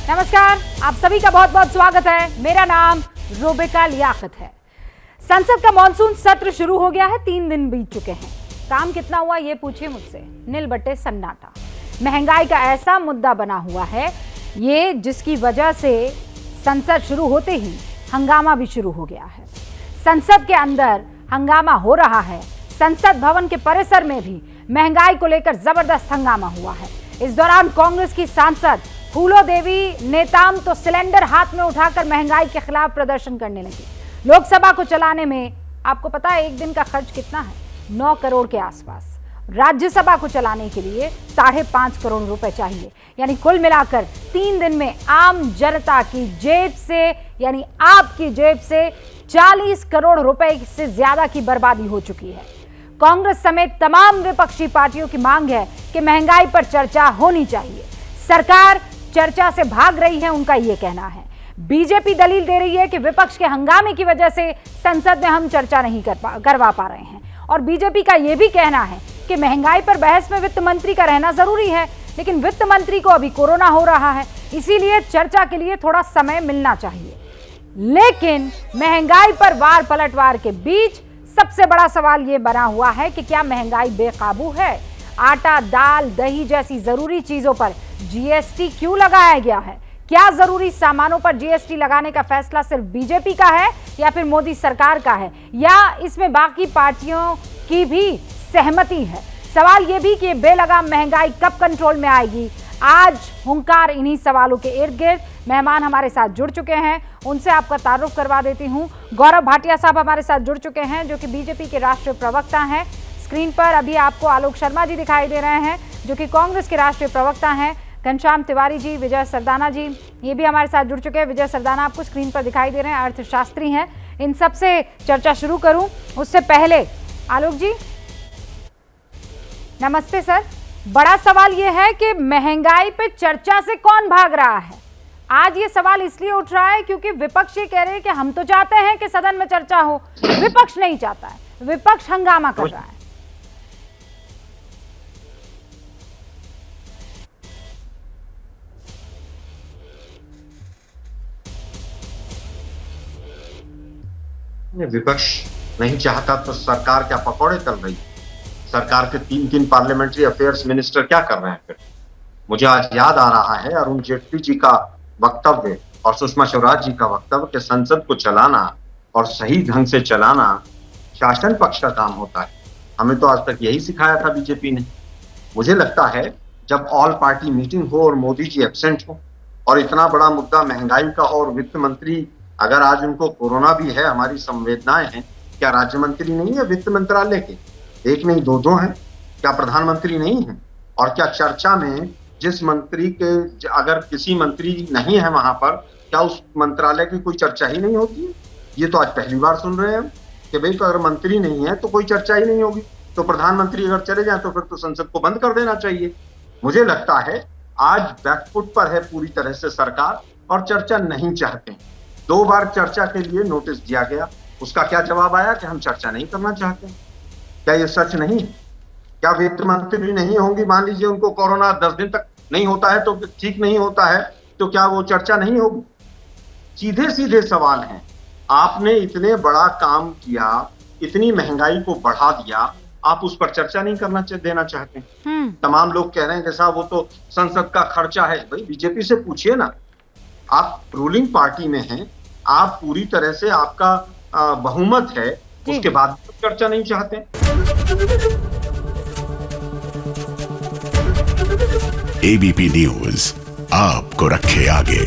नमस्कार, आप सभी का बहुत बहुत स्वागत है। मेरा नाम रूबिका लियाकत है। संसद का मॉनसून सत्र शुरू हो गया है। 3 दिन बीत चुके हैं। काम कितना हुआ ये पूछिए मुझसे। नील बटे सन्नाटा। महंगाई का ऐसा मुद्दा बना हुआ है ये जिसकी वजह से संसद शुरू होते ही हंगामा भी शुरू हो गया है। संसद के अंदर हंगामा हो रहा है। संसद भवन के परिसर में भी महंगाई को लेकर जबरदस्त हंगामा हुआ है। इस दौरान कांग्रेस की सांसद फूलो देवी नेताम तो सिलेंडर हाथ में उठाकर महंगाई के खिलाफ प्रदर्शन करने लगी। लोकसभा को चलाने में आपको पता है एक दिन का खर्च कितना है? 9 करोड़ के आसपास। राज्यसभा को चलाने के लिए 5.5 करोड़ रुपए चाहिए। यानी कुल मिलाकर 3 दिन में आम जनता की जेब से, यानी आपकी जेब से 40 करोड़ रुपए से ज्यादा की बर्बादी हो चुकी है। कांग्रेस समेत तमाम विपक्षी पार्टियों की मांग है कि महंगाई पर चर्चा होनी चाहिए। सरकार चर्चा से भाग रही है, उनका यह कहना है। बीजेपी दलील दे रही है कि विपक्ष के हंगामे की वजह से संसद में हम चर्चा नहीं करवा पा रहे हैं। और बीजेपी का यह भी कहना है कि महंगाई पर बहस में वित्त मंत्री का रहना जरूरी है, लेकिन वित्त मंत्री को अभी कोरोना हो रहा है, इसीलिए चर्चा के लिए थोड़ा समय मिलना चाहिए। लेकिन महंगाई पर वार पलटवार के बीच सबसे बड़ा सवाल यह बना हुआ है कि क्या महंगाई बेकाबू है? आटा, दाल, दही जैसी जरूरी चीजों पर जीएसटी क्यों लगाया गया है? क्या जरूरी सामानों पर जीएसटी लगाने का फैसला सिर्फ बीजेपी का है या फिर मोदी सरकार का है, या इसमें बाकी पार्टियों की भी सहमति है? सवाल यह भी कि बेलगाम महंगाई कब कंट्रोल में आएगी। आज हुंकार इन्हीं सवालों के इर्द गिर्द। मेहमान हमारे साथ जुड़ चुके हैं, उनसे आपका तारुफ करवा देती हूं। गौरव भाटिया साहब हमारे साथ जुड़ चुके हैं, जो कि बीजेपी के राष्ट्रीय प्रवक्ता हैं। स्क्रीन पर अभी आपको आलोक शर्मा जी दिखाई दे रहे हैं, जो कि कांग्रेस के राष्ट्रीय प्रवक्ता हैं। घनश्याम तिवारी जी, विजय सरदाना जी, ये भी हमारे साथ जुड़ चुके हैं। विजय सरदाना आपको स्क्रीन पर दिखाई दे रहे हैं, अर्थशास्त्री हैं। इन सबसे चर्चा शुरू करूं उससे पहले आलोक जी, नमस्ते सर। बड़ा सवाल यह है कि महंगाई पे चर्चा से कौन भाग रहा है? आज ये सवाल इसलिए उठ रहा है क्योंकि विपक्ष ये कह रहे हैं कि हम तो चाहते हैं कि सदन में चर्चा हो, विपक्ष नहीं चाहता है, विपक्ष हंगामा कर रहा है। विपक्ष नहीं चाहता तो सरकार क्या पकौड़े तल रही? सरकार के 3 पार्लियामेंट्री अफेयर्स मिनिस्टर क्या कर रहे हैं फिर? मुझे आज याद आ रहा है अरुण जेटली जी का वक्तव्य और सुषमा स्वराज जी का वक्तव्य कि संसद को चलाना और सही ढंग से चलाना शासन पक्ष का काम होता है। हमें तो आज तक यही सिखाया था बीजेपी ने। मुझे लगता है जब ऑल पार्टी मीटिंग हो और मोदी जी एब्सेंट हो और इतना बड़ा मुद्दा महंगाई का हो और वित्त मंत्री, अगर आज उनको कोरोना भी है, हमारी संवेदनाएं हैं, क्या राज्य मंत्री नहीं है वित्त मंत्रालय के? एक नहीं दो हैं। क्या प्रधानमंत्री नहीं है? और क्या चर्चा में जिस मंत्री के, अगर किसी मंत्री नहीं है वहां पर, क्या उस मंत्रालय की कोई चर्चा ही नहीं होती है? ये तो आज पहली बार सुन रहे हैं हम कि भाई अगर मंत्री नहीं है तो कोई चर्चा ही नहीं होगी। तो प्रधानमंत्री अगर चले जाए तो फिर तो संसद को बंद कर देना चाहिए। मुझे लगता है आज बैकफुट पर है पूरी तरह से सरकार और चर्चा नहीं चाहते। 2 बार चर्चा के लिए नोटिस दिया गया, उसका क्या जवाब आया कि हम चर्चा नहीं करना चाहते। क्या ये सच नहीं है? क्या वित्त मंत्री नहीं होंगी? मान लीजिए उनको कोरोना 10 दिन तक नहीं होता है, तो ठीक नहीं होता है, तो क्या वो चर्चा नहीं होगी? सीधे सीधे सवाल हैं। आपने इतने बड़ा काम किया, इतनी महंगाई को बढ़ा दिया, आप उस पर चर्चा नहीं करना देना चाहते। तमाम लोग कह रहे हैं कि साहब वो तो संसद का खर्चा है। भाई बीजेपी से पूछिए ना, आप रूलिंग पार्टी में हैं, आप पूरी तरह से आपका बहुमत है, उसके बाद चर्चा नहीं चाहते। एबीपी न्यूज आपको रखे आगे।